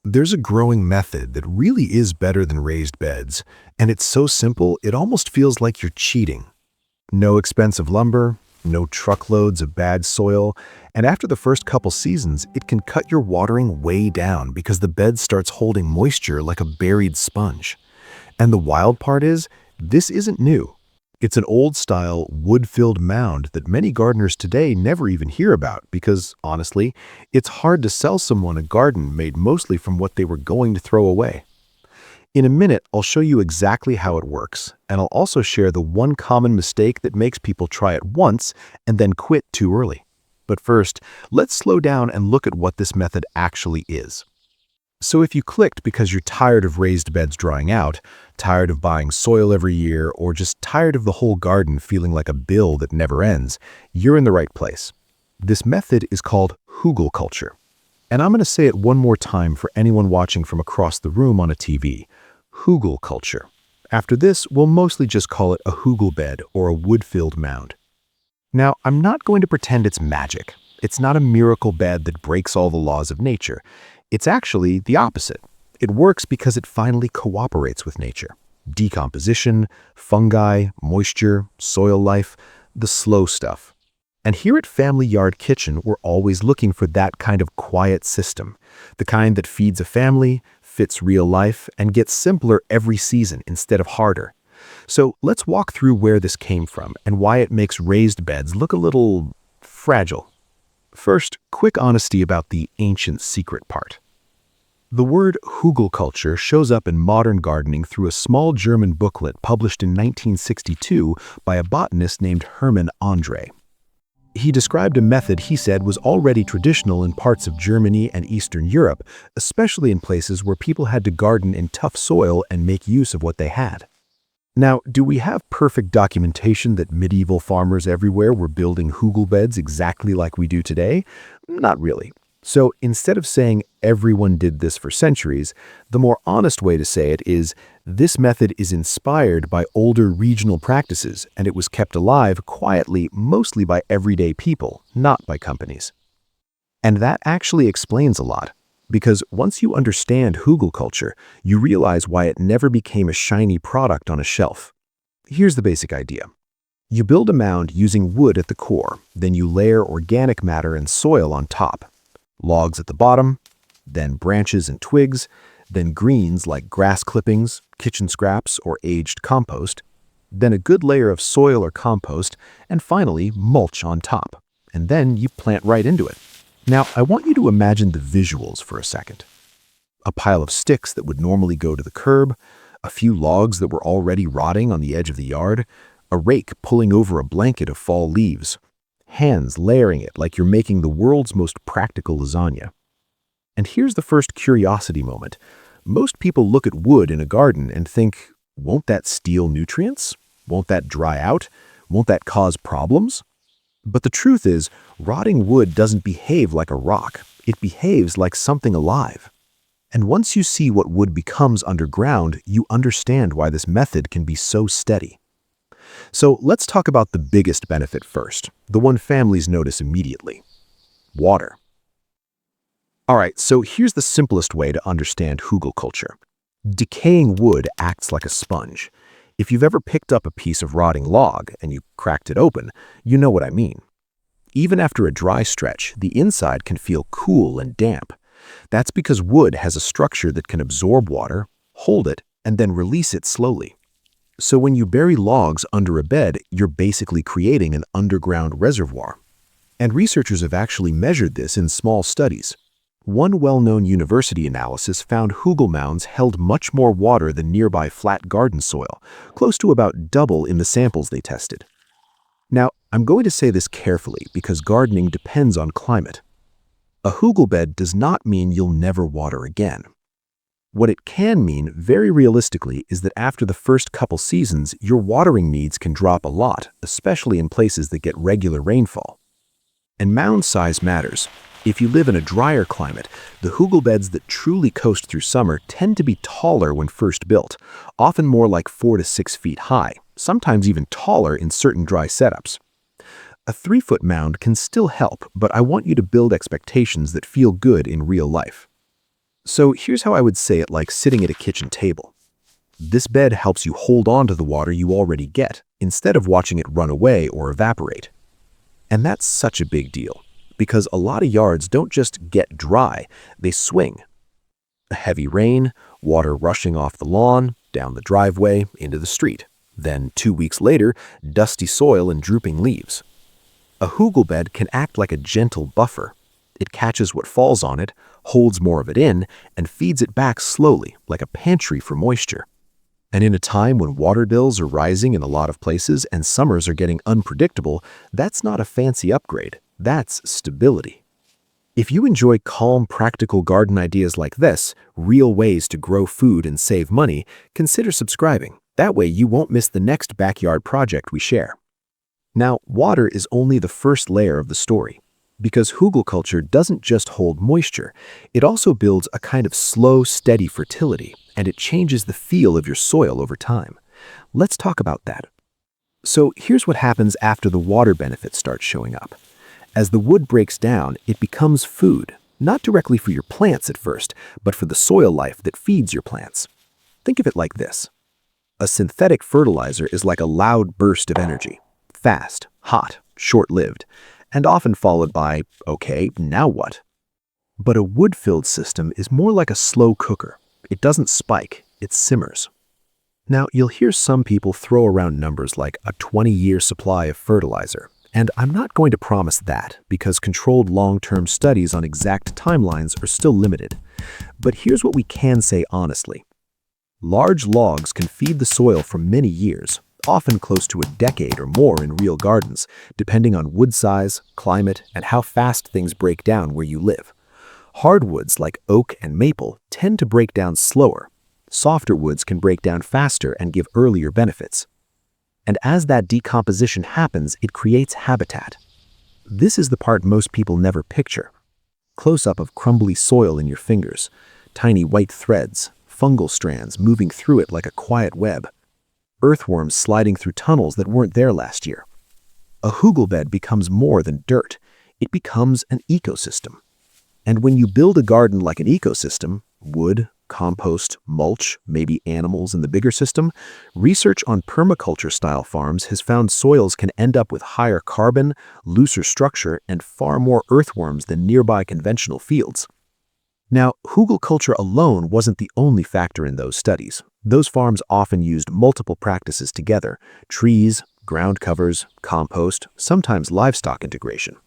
There's a growing method that really is better than raised beds, and it's so simple it almost feels like you're cheating. No expensive lumber, no truckloads of bad soil, and after the first couple seasons, it can cut your watering way down because the bed starts holding moisture like a buried sponge. And the wild part is, this isn't new. It's an old-style, wood-filled mound that many gardeners today never even hear about because, honestly, it's hard to sell someone a garden made mostly from what they were going to throw away. In a minute, I'll show you exactly how it works, and I'll also share the one common mistake that makes people try it once and then quit too early. But first, let's slow down and look at what this method actually is. So if you clicked because you're tired of raised beds drying out, tired of buying soil every year, or just tired of the whole garden feeling like a bill that never ends, you're in the right place. This method is called hugelkultur. And I'm going to say it one more time for anyone watching from across the room on a TV. Hugelkultur. After this, we'll mostly just call it a hugel bed or a wood-filled mound. Now, I'm not going to pretend it's magic. It's not a miracle bed that breaks all the laws of nature. It's actually the opposite. It works because it finally cooperates with nature. Decomposition, fungi, moisture, soil life, the slow stuff. And here at Family Yard Kitchen, we're always looking for that kind of quiet system, the kind that feeds a family, fits real life, and gets simpler every season instead of harder. So let's walk through where this came from and why it makes raised beds look a little fragile. First, quick honesty about the ancient secret part. The word hugelkultur shows up in modern gardening through a small German booklet published in 1962 by a botanist named Hermann André. He described a method he said was already traditional in parts of Germany and Eastern Europe, especially in places where people had to garden in tough soil and make use of what they had. Now, do we have perfect documentation that medieval farmers everywhere were building hugel beds exactly like we do today? Not really. So instead of saying everyone did this for centuries, the more honest way to say it is this method is inspired by older regional practices and it was kept alive quietly mostly by everyday people, not by companies. And that actually explains a lot, because once you understand hugelkultur, you realize why it never became a shiny product on a shelf. Here's the basic idea. You build a mound using wood at the core, then you layer organic matter and soil on top. Logs at the bottom, then branches and twigs, then greens like grass clippings, kitchen scraps, or aged compost, then a good layer of soil or compost, and finally mulch on top. And then you plant right into it. Now, I want you to imagine the visuals for a second. A pile of sticks that would normally go to the curb, a few logs that were already rotting on the edge of the yard, a rake pulling over a blanket of fall leaves, hands layering it like you're making the world's most practical lasagna. And here's the first curiosity moment. Most people look at wood in a garden and think, won't that steal nutrients? Won't that dry out? Won't that cause problems? But the truth is, rotting wood doesn't behave like a rock. It behaves like something alive. And once you see what wood becomes underground, you understand why this method can be so steady. So let's talk about the biggest benefit first, the one families notice immediately. Water. All right, so here's the simplest way to understand hugelkultur. Decaying wood acts like a sponge. If you've ever picked up a piece of rotting log and you cracked it open, you know what I mean. Even after a dry stretch, the inside can feel cool and damp. That's because wood has a structure that can absorb water, hold it, and then release it slowly. So when you bury logs under a bed, you're basically creating an underground reservoir. And researchers have actually measured this in small studies. One well-known university analysis found hugel mounds held much more water than nearby flat garden soil, close to about double in the samples they tested. Now, I'm going to say this carefully because gardening depends on climate. A hugel bed does not mean you'll never water again. What it can mean, very realistically, is that after the first couple seasons, your watering needs can drop a lot, especially in places that get regular rainfall. And mound size matters. If you live in a drier climate, the hugel beds that truly coast through summer tend to be taller when first built, often more like 4 to 6 feet high, sometimes even taller in certain dry setups. A 3-foot mound can still help, but I want you to build expectations that feel good in real life. So here's how I would say it, like sitting at a kitchen table. This bed helps you hold on to the water you already get, instead of watching it run away or evaporate. And that's such a big deal, because a lot of yards don't just get dry, they swing. A heavy rain, water rushing off the lawn, down the driveway, into the street. Then 2 weeks later, dusty soil and drooping leaves. A hugel bed can act like a gentle buffer. It catches what falls on it, holds more of it in, and feeds it back slowly, like a pantry for moisture. And in a time when water bills are rising in a lot of places and summers are getting unpredictable, that's not a fancy upgrade. That's stability. If you enjoy calm, practical garden ideas like this, real ways to grow food and save money, consider subscribing. That way you won't miss the next backyard project we share. Now, water is only the first layer of the story, because hugelkultur doesn't just hold moisture, it also builds a kind of slow, steady fertility, and it changes the feel of your soil over time. Let's talk about that. So here's what happens after the water benefits start showing up. As the wood breaks down, it becomes food, not directly for your plants at first, but for the soil life that feeds your plants. Think of it like this. A synthetic fertilizer is like a loud burst of energy, fast, hot, short-lived, and often followed by, okay, now what? But a wood-filled system is more like a slow cooker. It doesn't spike, it simmers. Now, you'll hear some people throw around numbers like a 20-year supply of fertilizer, and I'm not going to promise that because controlled long-term studies on exact timelines are still limited. But here's what we can say honestly. Large logs can feed the soil for many years, often close to a decade or more in real gardens, depending on wood size, climate, and how fast things break down where you live. Hardwoods like oak and maple tend to break down slower. Softer woods can break down faster and give earlier benefits. And as that decomposition happens, it creates habitat. This is the part most people never picture. Close-up of crumbly soil in your fingers, tiny white threads, fungal strands moving through it like a quiet web, earthworms sliding through tunnels that weren't there last year. A hugel bed becomes more than dirt. It becomes an ecosystem. And when you build a garden like an ecosystem, wood, compost, mulch, maybe animals in the bigger system, research on permaculture-style farms has found soils can end up with higher carbon, looser structure, and far more earthworms than nearby conventional fields. Now, hugelkultur alone wasn't the only factor in those studies. Those farms often used multiple practices together: trees, ground covers, compost, sometimes livestock integration.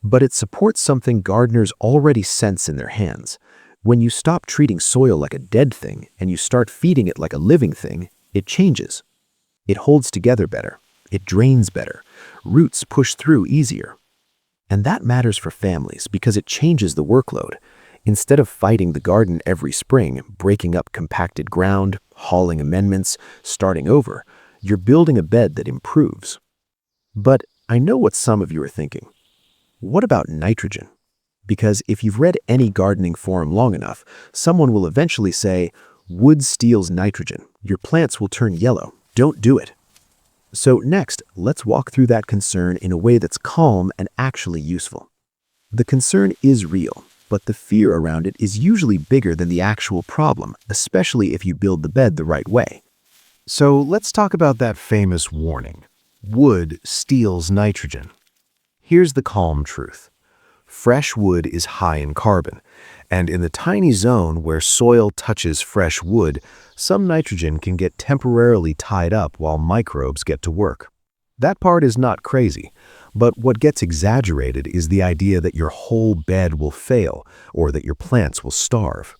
But it supports something gardeners already sense in their hands. When you stop treating soil like a dead thing and you start feeding it like a living thing, it changes. It holds together better. It drains better. Roots push through easier. And that matters for families because it changes the workload. Instead of fighting the garden every spring, breaking up compacted ground, hauling amendments, starting over, you're building a bed that improves. But I know what some of you are thinking. What about nitrogen? Because if you've read any gardening forum long enough, someone will eventually say, wood steals nitrogen. Your plants will turn yellow. Don't do it. So next, let's walk through that concern in a way that's calm and actually useful. The concern is real, but the fear around it is usually bigger than the actual problem, especially if you build the bed the right way. So let's talk about that famous warning. Wood steals nitrogen. Here's the calm truth. Fresh wood is high in carbon, and in the tiny zone where soil touches fresh wood, some nitrogen can get temporarily tied up while microbes get to work. That part is not crazy, but what gets exaggerated is the idea that your whole bed will fail or that your plants will starve.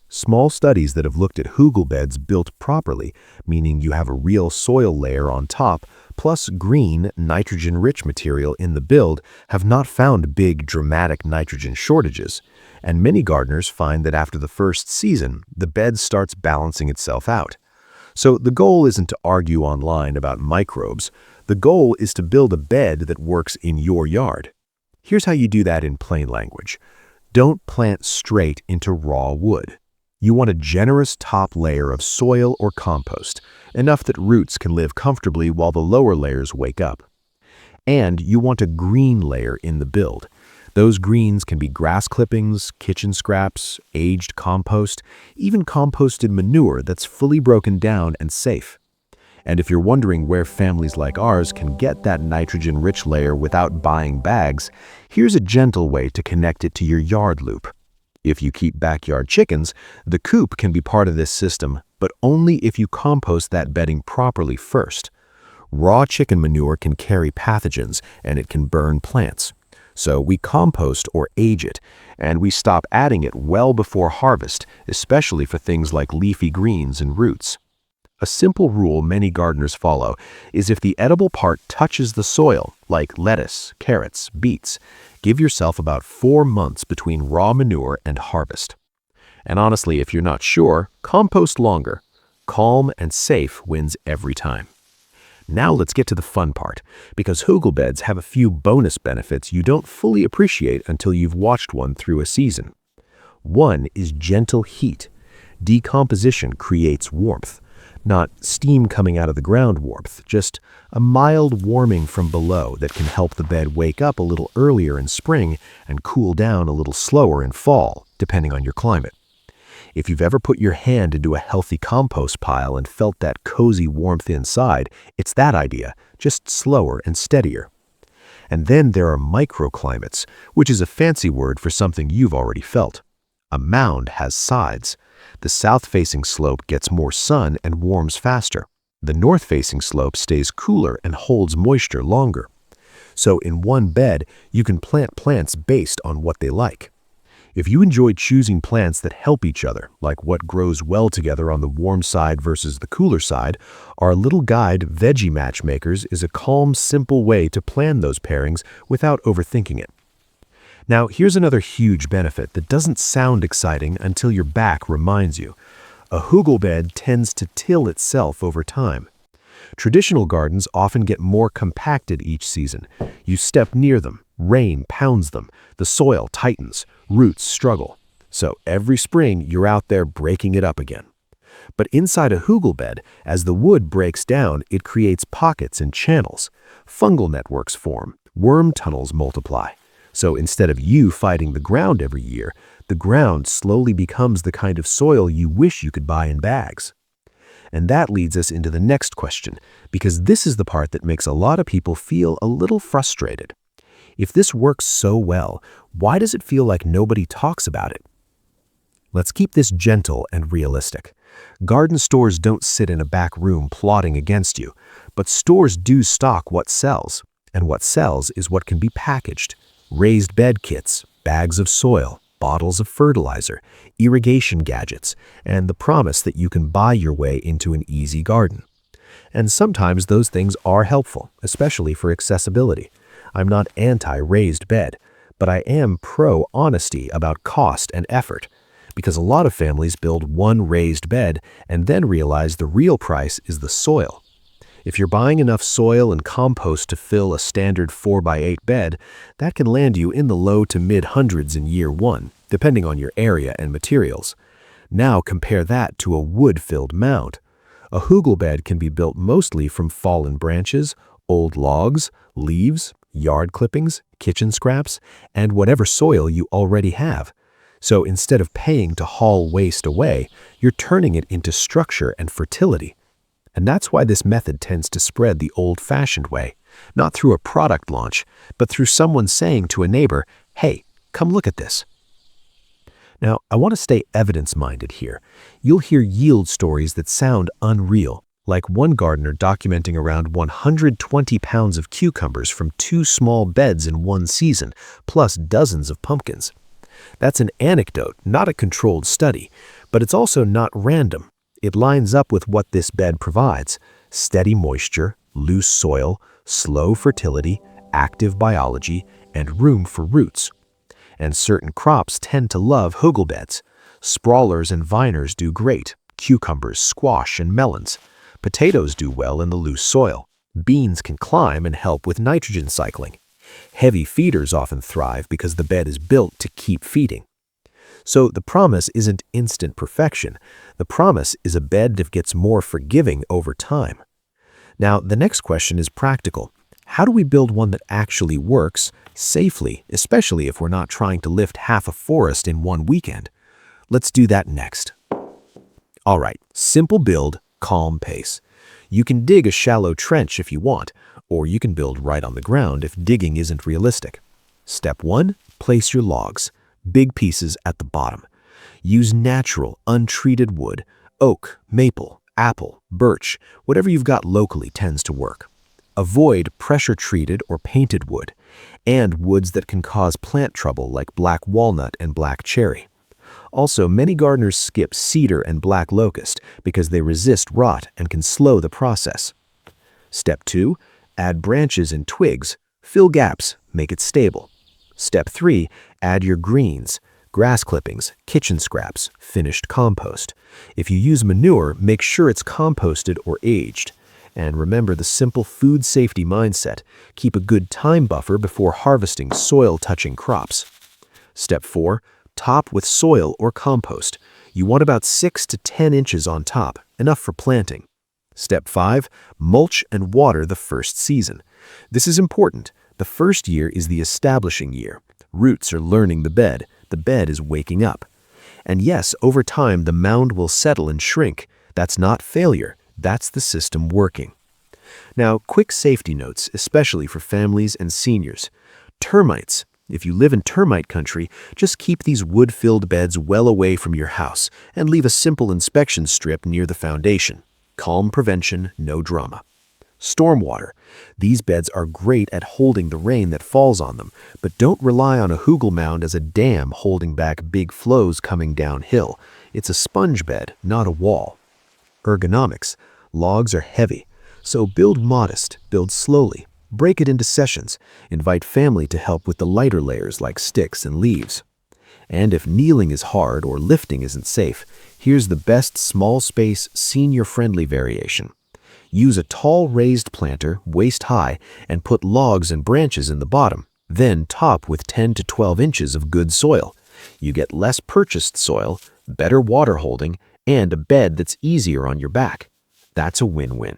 Small studies that have looked at hugel beds built properly, meaning you have a real soil layer on top, plus green, nitrogen-rich material in the build, have not found big, dramatic nitrogen shortages, and many gardeners find that after the first season, the bed starts balancing itself out. So the goal isn't to argue online about microbes. The goal is to build a bed that works in your yard. Here's how you do that in plain language. Don't plant straight into raw wood. You want a generous top layer of soil or compost, enough that roots can live comfortably while the lower layers wake up. And you want a green layer in the build. Those greens can be grass clippings, kitchen scraps, aged compost, even composted manure that's fully broken down and safe. And if you're wondering where families like ours can get that nitrogen-rich layer without buying bags, here's a gentle way to connect it to your yard loop. If you keep backyard chickens, the coop can be part of this system, but only if you compost that bedding properly first. Raw chicken manure can carry pathogens and it can burn plants. So we compost or age it, and we stop adding it well before harvest, especially for things like leafy greens and roots. A simple rule many gardeners follow is if the edible part touches the soil, like lettuce, carrots, beets, give yourself about 4 months between raw manure and harvest. And honestly, if you're not sure, compost longer. Calm and safe wins every time. Now let's get to the fun part, because hugel beds have a few bonus benefits you don't fully appreciate until you've watched one through a season. One is gentle heat. Decomposition creates warmth. Not steam coming out of the ground warmth, just a mild warming from below that can help the bed wake up a little earlier in spring and cool down a little slower in fall, depending on your climate. If you've ever put your hand into a healthy compost pile and felt that cozy warmth inside, it's that idea, just slower and steadier. And then there are microclimates, which is a fancy word for something you've already felt. A mound has sides. The south-facing slope gets more sun and warms faster. The north-facing slope stays cooler and holds moisture longer. So in one bed, you can plant plants based on what they like. If you enjoy choosing plants that help each other, like what grows well together on the warm side versus the cooler side, our little guide, Veggie Matchmakers, is a calm, simple way to plan those pairings without overthinking it. Now, here's another huge benefit that doesn't sound exciting until your back reminds you. A hugel bed tends to till itself over time. Traditional gardens often get more compacted each season. You step near them, rain pounds them, the soil tightens, roots struggle. So every spring, you're out there breaking it up again. But inside a hugel bed, as the wood breaks down, it creates pockets and channels. Fungal networks form, worm tunnels multiply. So instead of you fighting the ground every year, the ground slowly becomes the kind of soil you wish you could buy in bags. And that leads us into the next question, because this is the part that makes a lot of people feel a little frustrated. If this works so well, why does it feel like nobody talks about it? Let's keep this gentle and realistic. Garden stores don't sit in a back room plotting against you, but stores do stock what sells, and what sells is what can be packaged. Raised bed kits, bags of soil, bottles of fertilizer, irrigation gadgets, and the promise that you can buy your way into an easy garden. And sometimes those things are helpful, especially for accessibility. I'm not anti-raised bed, but I am pro-honesty about cost and effort, because a lot of families build one raised bed and then realize the real price is the soil. If you're buying enough soil and compost to fill a standard 4x8 bed, that can land you in the low to mid-hundreds in year one, depending on your area and materials. Now compare that to a wood-filled mound. A hugel bed can be built mostly from fallen branches, old logs, leaves, yard clippings, kitchen scraps, and whatever soil you already have. So instead of paying to haul waste away, you're turning it into structure and fertility. And that's why this method tends to spread the old-fashioned way, not through a product launch, but through someone saying to a neighbor, "Hey, come look at this." Now, I want to stay evidence-minded here. You'll hear yield stories that sound unreal, like one gardener documenting around 120 pounds of cucumbers from 2 small beds in one season, plus dozens of pumpkins. That's an anecdote, not a controlled study, but it's also not random. It lines up with what this bed provides: steady moisture, loose soil, slow fertility, active biology, and room for roots. And certain crops tend to love hugel beds. Sprawlers and viners do great: cucumbers, squash, and melons. Potatoes do well in the loose soil. Beans can climb and help with nitrogen cycling. Heavy feeders often thrive because the bed is built to keep feeding. So the promise isn't instant perfection. The promise is a bed that gets more forgiving over time. Now, the next question is practical. How do we build one that actually works safely, especially if we're not trying to lift half a forest in one weekend? Let's do that next. All right, simple build, calm pace. You can dig a shallow trench if you want, or you can build right on the ground if digging isn't realistic. Step 1, place your logs, big pieces at the bottom. Use natural, untreated wood, oak, maple, apple, birch, whatever you've got locally tends to work. Avoid pressure-treated or painted wood, and woods that can cause plant trouble like black walnut and black cherry. Also, many gardeners skip cedar and black locust because they resist rot and can slow the process. Step 2, add branches and twigs, fill gaps, make it stable. Step 3, add your greens, grass clippings, kitchen scraps, finished compost. If you use manure, make sure it's composted or aged. And remember the simple food safety mindset. Keep a good time buffer before harvesting soil-touching crops. Step 4, top with soil or compost. You want about 6 to 10 inches on top, enough for planting. Step 5, mulch and water the first season. This is important. The first year is the establishing year. Roots are learning the bed is waking up. And yes, over time the mound will settle and shrink. That's not failure, that's the system working. Now, quick safety notes, especially for families and seniors. Termites. If you live in termite country, just keep these wood-filled beds well away from your house and leave a simple inspection strip near the foundation. Calm prevention, no drama. Stormwater. These beds are great at holding the rain that falls on them, but don't rely on a hugel mound as a dam holding back big flows coming downhill. It's a sponge bed, not a wall. Ergonomics. Logs are heavy, so build modest, build slowly. Break it into sessions. Invite family to help with the lighter layers like sticks and leaves. And if kneeling is hard or lifting isn't safe, here's the best small space, senior-friendly variation. Use a tall raised planter, waist high, and put logs and branches in the bottom. Then top with 10 to 12 inches of good soil. You get less purchased soil, better water holding, and a bed that's easier on your back. That's a win-win.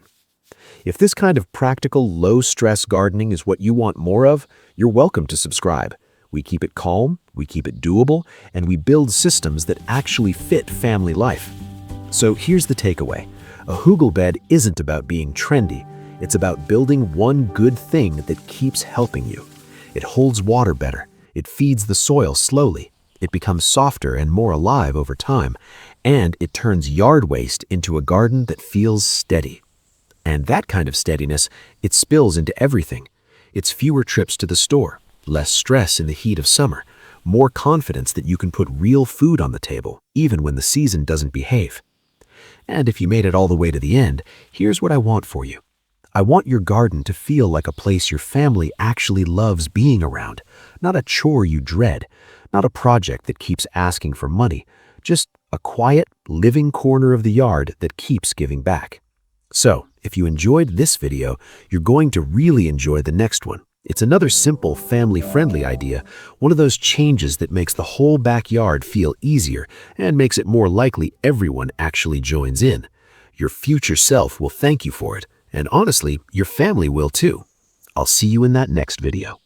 If this kind of practical, low-stress gardening is what you want more of, you're welcome to subscribe. We keep it calm, we keep it doable, and we build systems that actually fit family life. So here's the takeaway. A hugel bed isn't about being trendy. It's about building one good thing that keeps helping you. It holds water better. It feeds the soil slowly. It becomes softer and more alive over time. And it turns yard waste into a garden that feels steady. And that kind of steadiness, it spills into everything. It's fewer trips to the store, less stress in the heat of summer, more confidence that you can put real food on the table, even when the season doesn't behave. And if you made it all the way to the end, here's what I want for you. I want your garden to feel like a place your family actually loves being around, not a chore you dread, not a project that keeps asking for money, just a quiet, living corner of the yard that keeps giving back. So, if you enjoyed this video, you're going to really enjoy the next one. It's another simple, family-friendly idea, one of those changes that makes the whole backyard feel easier and makes it more likely everyone actually joins in. Your future self will thank you for it, and honestly, your family will too. I'll see you in that next video.